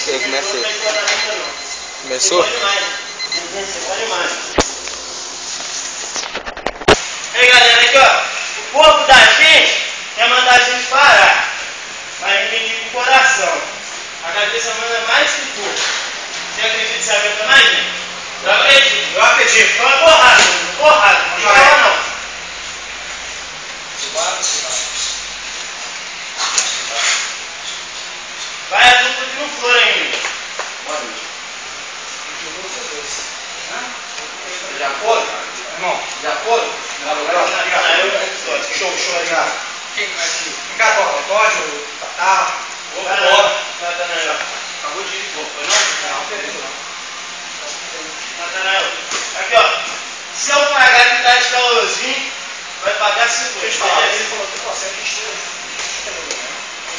Ok, comecei. Começou? Ei galera, aqui ó, o corpo da gente quer mandar a gente parar, mas a gente tem que ir com o coração. A cabeça manda mais que o corpo. Você acredita que você aguenta mais, gente? Eu acredito. Eu acredito. Então é porrada, porrada. Não fala não. Vai a dupla que não for ainda. Boa noite. Já foram? Irmão, já foram? Show, obrigado. Quem vai aqui? Ricardo, Antônio, Tatá. Natanael. Acabou de ir, pô. Foi não? Não, beleza não. Natanael. Aqui, ó. Se eu pagar a metade de calorzinho, vai pagar 50. Deixa eu falar. Ele falou que você é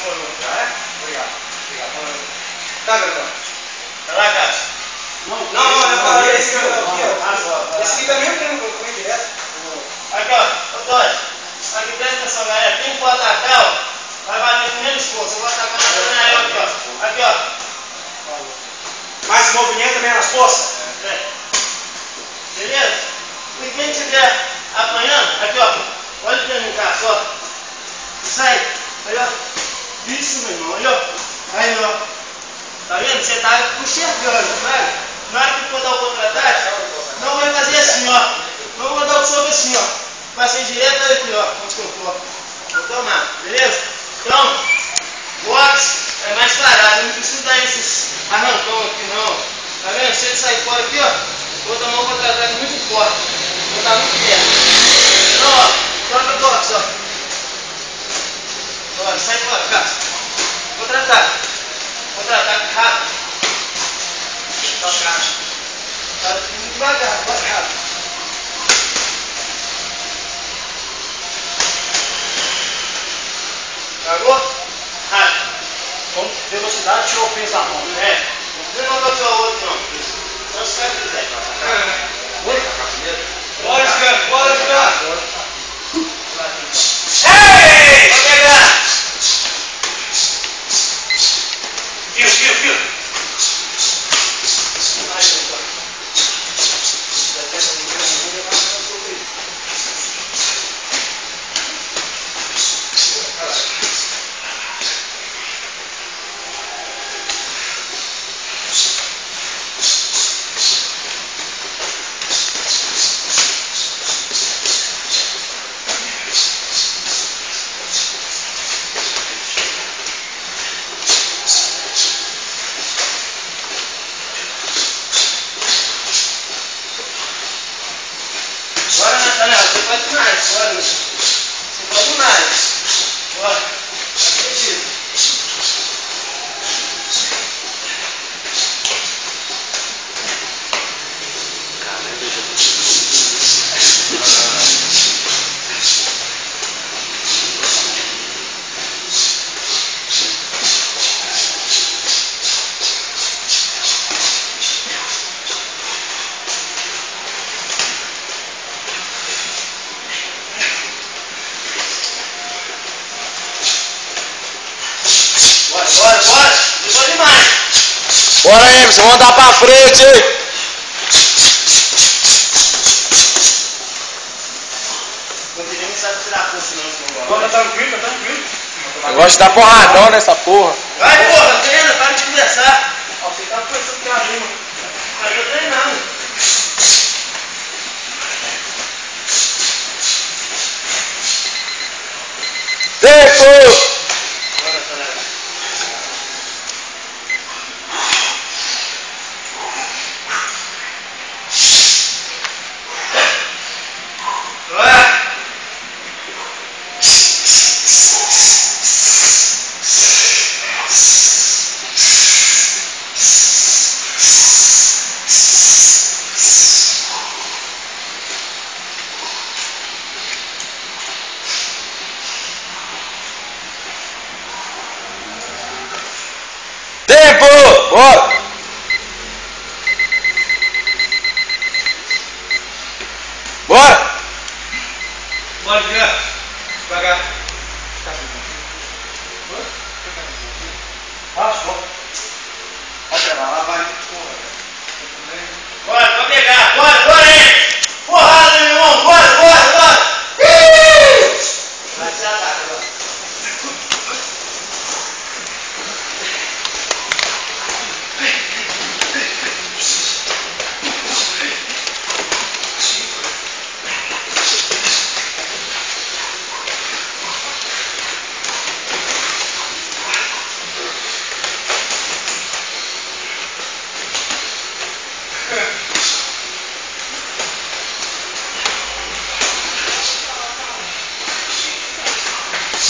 demorou. Já é? Obrigado. Tá, Gratão. Tá lá, Cássio? Não, eu falei esse aqui, ó. Esse aqui também tem um documento direto. Aqui, ó. Ô, Dói. Aqui, presta atenção, galera. Quem for atacar, ó, vai bater com menos força. Eu vou atacar na Natanael aqui, ó. Aqui, ó. Mais movimento, menos força. Beleza? E quem estiver apanhando, aqui, ó. Olha pra mim, Cássio, ó. Sai. Aí, ó. Isso, meu irmão. Aí, ó. Aí, ó. Tá vendo? Você tá enxergando, né? Na hora que for dar o contra-ataque, não vai fazer assim, ó. Não vou dar o soco assim, ó. Vai ser direto aqui, ó. Onde que eu tô? Vou tomar, beleza? Então, boxe é mais parado. Não precisa dar esses arrancão aqui, não. Tá vendo? Se ele sair fora aqui, ó, vou tomar um contra-ataque muito forte. Vou estar muito perto. Então, ó, troca boxe, ó. Bora, sai fora, Cássio. Contra-ataque. Contra-ataque rápido. Tocar. Tá muito devagar, mais rápido. Cagou? Rápido. Com velocidade, tirou o peso da mão. É. Não mandou tirar o outro, não. Só se vai quiser. Bora, Scan. Bora, Scan. Ei! Vamos pegar. Fio. Bora, Natanael, você pode mais, bora, você pode mais, bora, acredito. Bora, depois demais. Bora, Emerson, vamos andar pra frente, hein? Não tem nem sabe tirar força, não. Bora, tranquilo. Eu gosto de dar porradão nessa porra. Vai, porra, treina, para de conversar. Ó, você tá conversando com a rima. Mas eu treinando. Tempo!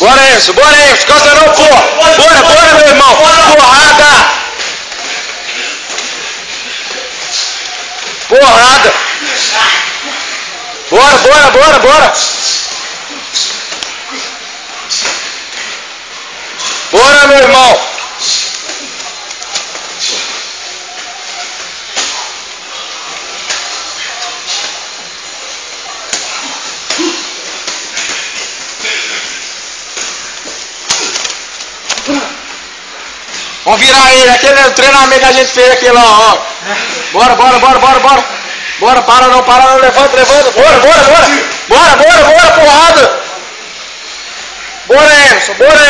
Bora, Emerson, cansa não, pô. Bora, meu irmão. Porrada. Bora. Bora, meu irmão. Vamos virar ele, aquele treinamento que a gente fez aqui lá, ó. Bora. Bora, para não, levanta. Bora, porrada. Bora, Emerson. Bora.